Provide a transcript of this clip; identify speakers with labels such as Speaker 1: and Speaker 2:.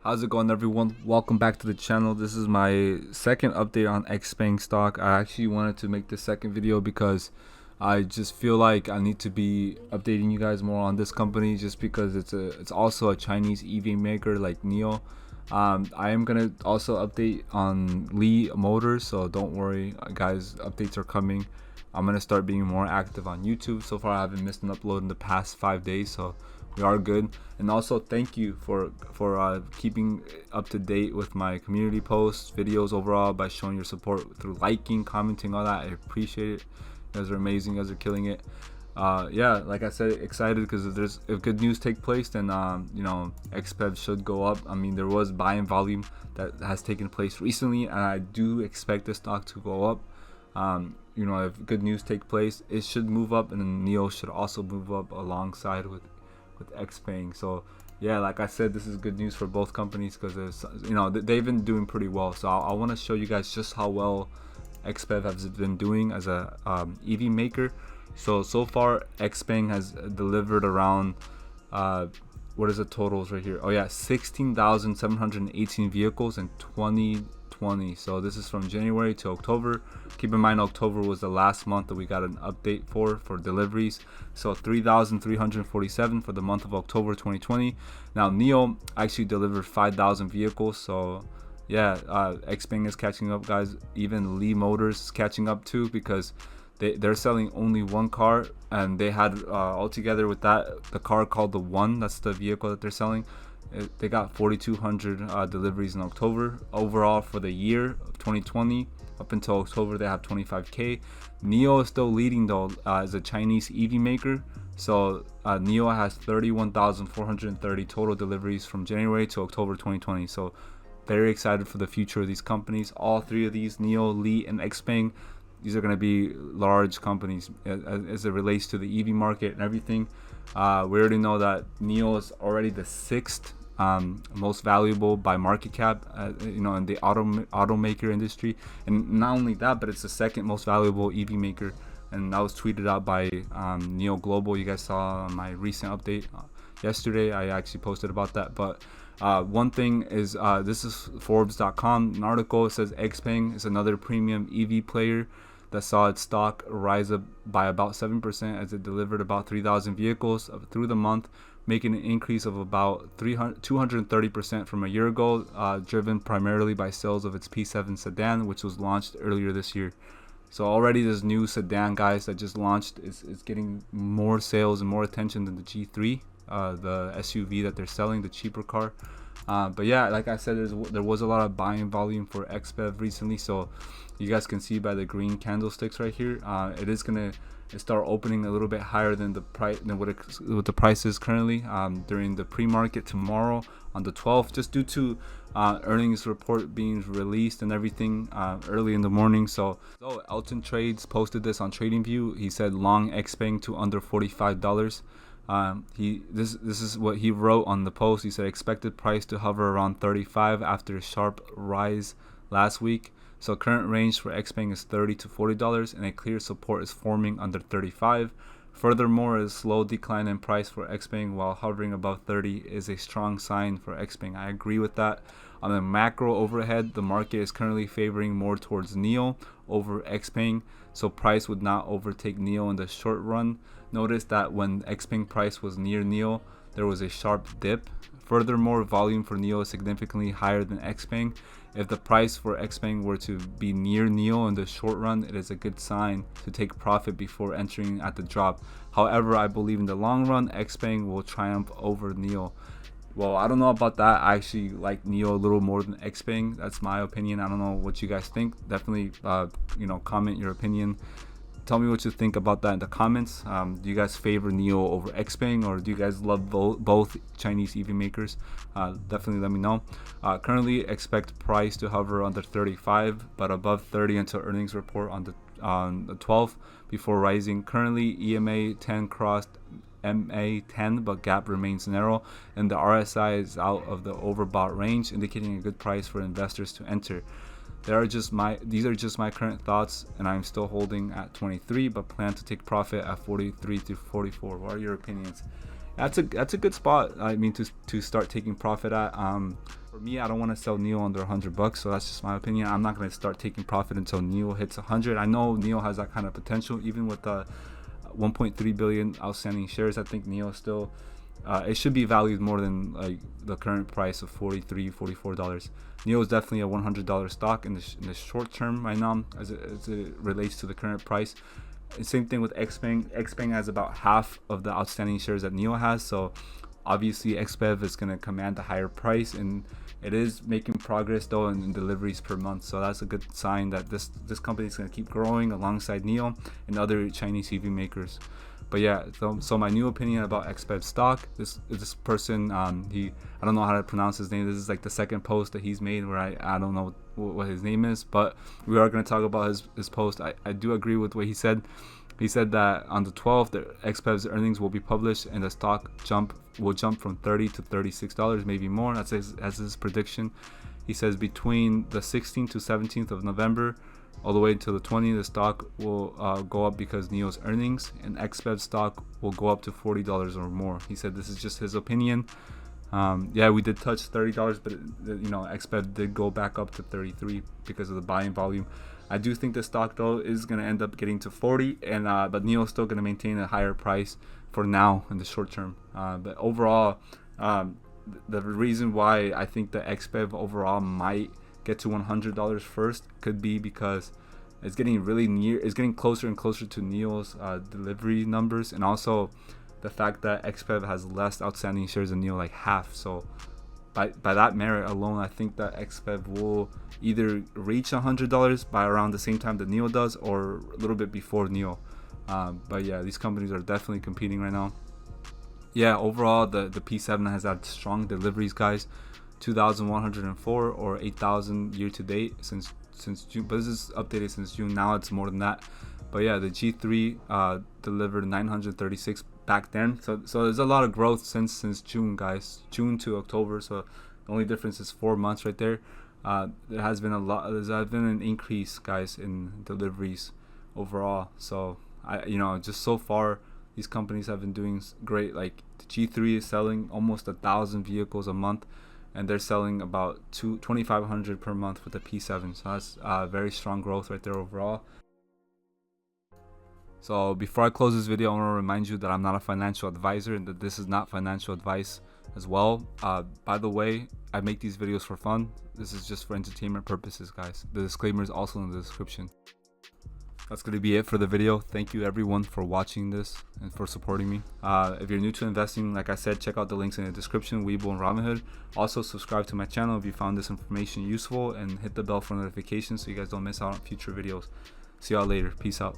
Speaker 1: How's it going, everyone? Welcome back to the channel. This is my second update on XPENG stock. I actually wanted to make the second video because I just feel like I need to be updating you guys more on this company, just because it's also a Chinese EV maker like NIO. I am gonna also update on Li Motors, so don't worry guys, updates are coming. I'm gonna start being more active on YouTube. So far I haven't missed an upload in the past 5 days, so we are good. And also thank you for keeping up to date with my community posts, videos overall, by showing your support through liking, commenting, all that. I appreciate it. You guys are amazing. You guys are killing it. Yeah, like I said, excited because if good news take place, then XPEV should go up. I mean, there was buying volume that has taken place recently, and I do expect the stock to go up. If good news take place, it should move up, and then NIO should also move up alongside with XPENG. So yeah, like I said, this is good news for both companies because they've been doing pretty well. So I want to show you guys just how well XPEV has been doing as a EV maker. So far XPENG has delivered around what is the totals right here? Oh yeah, 16,718 vehicles in 2020. So this is from January to October. Keep in mind, October was the last month that we got an update for deliveries. So 3,347 for the month of October 2020. Now NIO actually delivered 5,000 vehicles. So yeah, XPENG is catching up, guys. Even Li Motors is catching up too, because they're selling only one car, and they had altogether with that, the car called the One, that's the vehicle that they're selling. They got 4,200 deliveries in October. Overall for the year of 2020 up until October, they have 25k. NIO is still leading though as a Chinese EV maker. So NIO has 31,430 total deliveries from January to October 2020. So very excited for the future of these companies. All three of these, NIO, Li, and XPENG, these are going to be large companies as it relates to the EV market and everything. We already know that NIO is already the sixth most valuable by market cap, in the automaker industry. And not only that, but it's the second most valuable EV maker. And that was tweeted out by NIO Global. You guys saw my recent update yesterday. I actually posted about that. But one thing is, this is Forbes.com, an article. It says XPENG is another premium EV player that saw its stock rise up by about 7% as it delivered about 3,000 vehicles through the month, making an increase of about 230% from a year ago, driven primarily by sales of its P7 sedan, which was launched earlier this year. So already this new sedan, guys, that just launched is getting more sales and more attention than the G3, the SUV that they're selling, the cheaper car. But yeah, like I said, there was a lot of buying volume for XPEV recently. So you guys can see by the green candlesticks right here, it is gonna start opening a little bit higher than the price, than what the price is currently, during the pre-market tomorrow on the 12th, just due to earnings report being released and everything early in the morning. So Elton Trades posted this on TradingView. He said long XPENG to under $45. This is what he wrote on the post. He said expected price to hover around 35 after a sharp rise last week. So current range for XPENG is $30 to $40, and a clear support is forming under 35. Furthermore, a slow decline in price for XPENG while hovering above 30 is a strong sign for XPENG. I agree with that. On the macro overhead, the market is currently favoring more towards NIO over XPENG, so price would not overtake NIO in the short run. Notice that when XPENG price was near NIO, there was a sharp dip. Furthermore, volume for NIO is significantly higher than XPENG. If the price for XPENG were to be near NIO in the short run, it is a good sign to take profit before entering at the drop. However, I believe in the long run, XPENG will triumph over NIO. Well, I don't know about that. I actually like NIO a little more than XPENG. That's my opinion. I don't know what you guys think. Definitely, comment your opinion. Tell me what you think about that in the comments. Do you guys favor NIO over XPENG, or do you guys love both Chinese EV makers? Definitely let me know. Currently expect price to hover under 35 but above 30 until earnings report on the 12th before rising. Currently EMA 10 crossed MA 10, but gap remains narrow, and the RSI is out of the overbought range, indicating a good price for investors to enter. These are just my current thoughts, and I'm still holding at 23, but plan to take profit at 43 to 44. What are your opinions? That's a good spot. I mean, to start taking profit at. For me, I don't want to sell NEO under $100, so that's just my opinion. I'm not going to start taking profit until NEO hits 100. I know NEO has that kind of potential, even with the 1.3 billion outstanding shares. I think NEO still it should be valued more than like the current price of $43-$44. NEO is definitely a $100 stock in the short term right now, as it relates to the current price. And same thing with XPENG. XPENG has about half of the outstanding shares that NEO has, so obviously XPEV is going to command a higher price, and it is making progress though in deliveries per month, so that's a good sign that this company is going to keep growing alongside NEO and other Chinese EV makers. But yeah, so my new opinion about XPEV stock, this person, I don't know how to pronounce his name. This is like the second post that he's made where I don't know what his name is, but we are going to talk about his post. I do agree with what he said. He said that on the 12th, the XPEV's earnings will be published and the stock will jump from $30 to $36, maybe more. That's his prediction. He says between the 16th to 17th of November, all the way until the 20th, the stock will go up because NEO's earnings, and XPEV stock will go up to $40 or more. He said this is just his opinion. Yeah, we did touch $30, but XPEV did go back up to 33 because of the buying volume. I do think the stock though is going to end up getting to 40, and but NEO is still going to maintain a higher price for now in the short term. But overall, the reason why I think the XPEV overall might get to $100 first could be because it's getting really near, it's getting closer and closer to NEO's delivery numbers, and also the fact that XPEV has less outstanding shares than NEO, like half. So by that merit alone, I think that XPEV will either reach $100 by around the same time that NEO does, or a little bit before NEO. But yeah, these companies are definitely competing right now. Yeah, overall the P7 has had strong deliveries, guys. 2,104 or 8,000 year to date since June, but this is updated since June. Now it's more than that. But yeah, the G3 delivered 936 back then, so there's a lot of growth since June, guys. June to October, so the only difference is 4 months right there. There has been an increase, guys, in deliveries overall. So just so far these companies have been doing great. Like the G3 is selling almost 1,000 vehicles a month, and they're selling about 2,500 per month with the P7. So that's very strong growth right there overall. So before I close this video, I want to remind you that I'm not a financial advisor and that this is not financial advice as well. By the way, I make these videos for fun. This is just for entertainment purposes, guys. The disclaimer is also in the description. That's going to be it for the video. Thank you everyone for watching this and for supporting me. If you're new to investing, like I said, check out the links in the description, Webull and Robinhood. Also subscribe to my channel if you found this information useful, and hit the bell for notifications so you guys don't miss out on future videos. See y'all later. Peace out.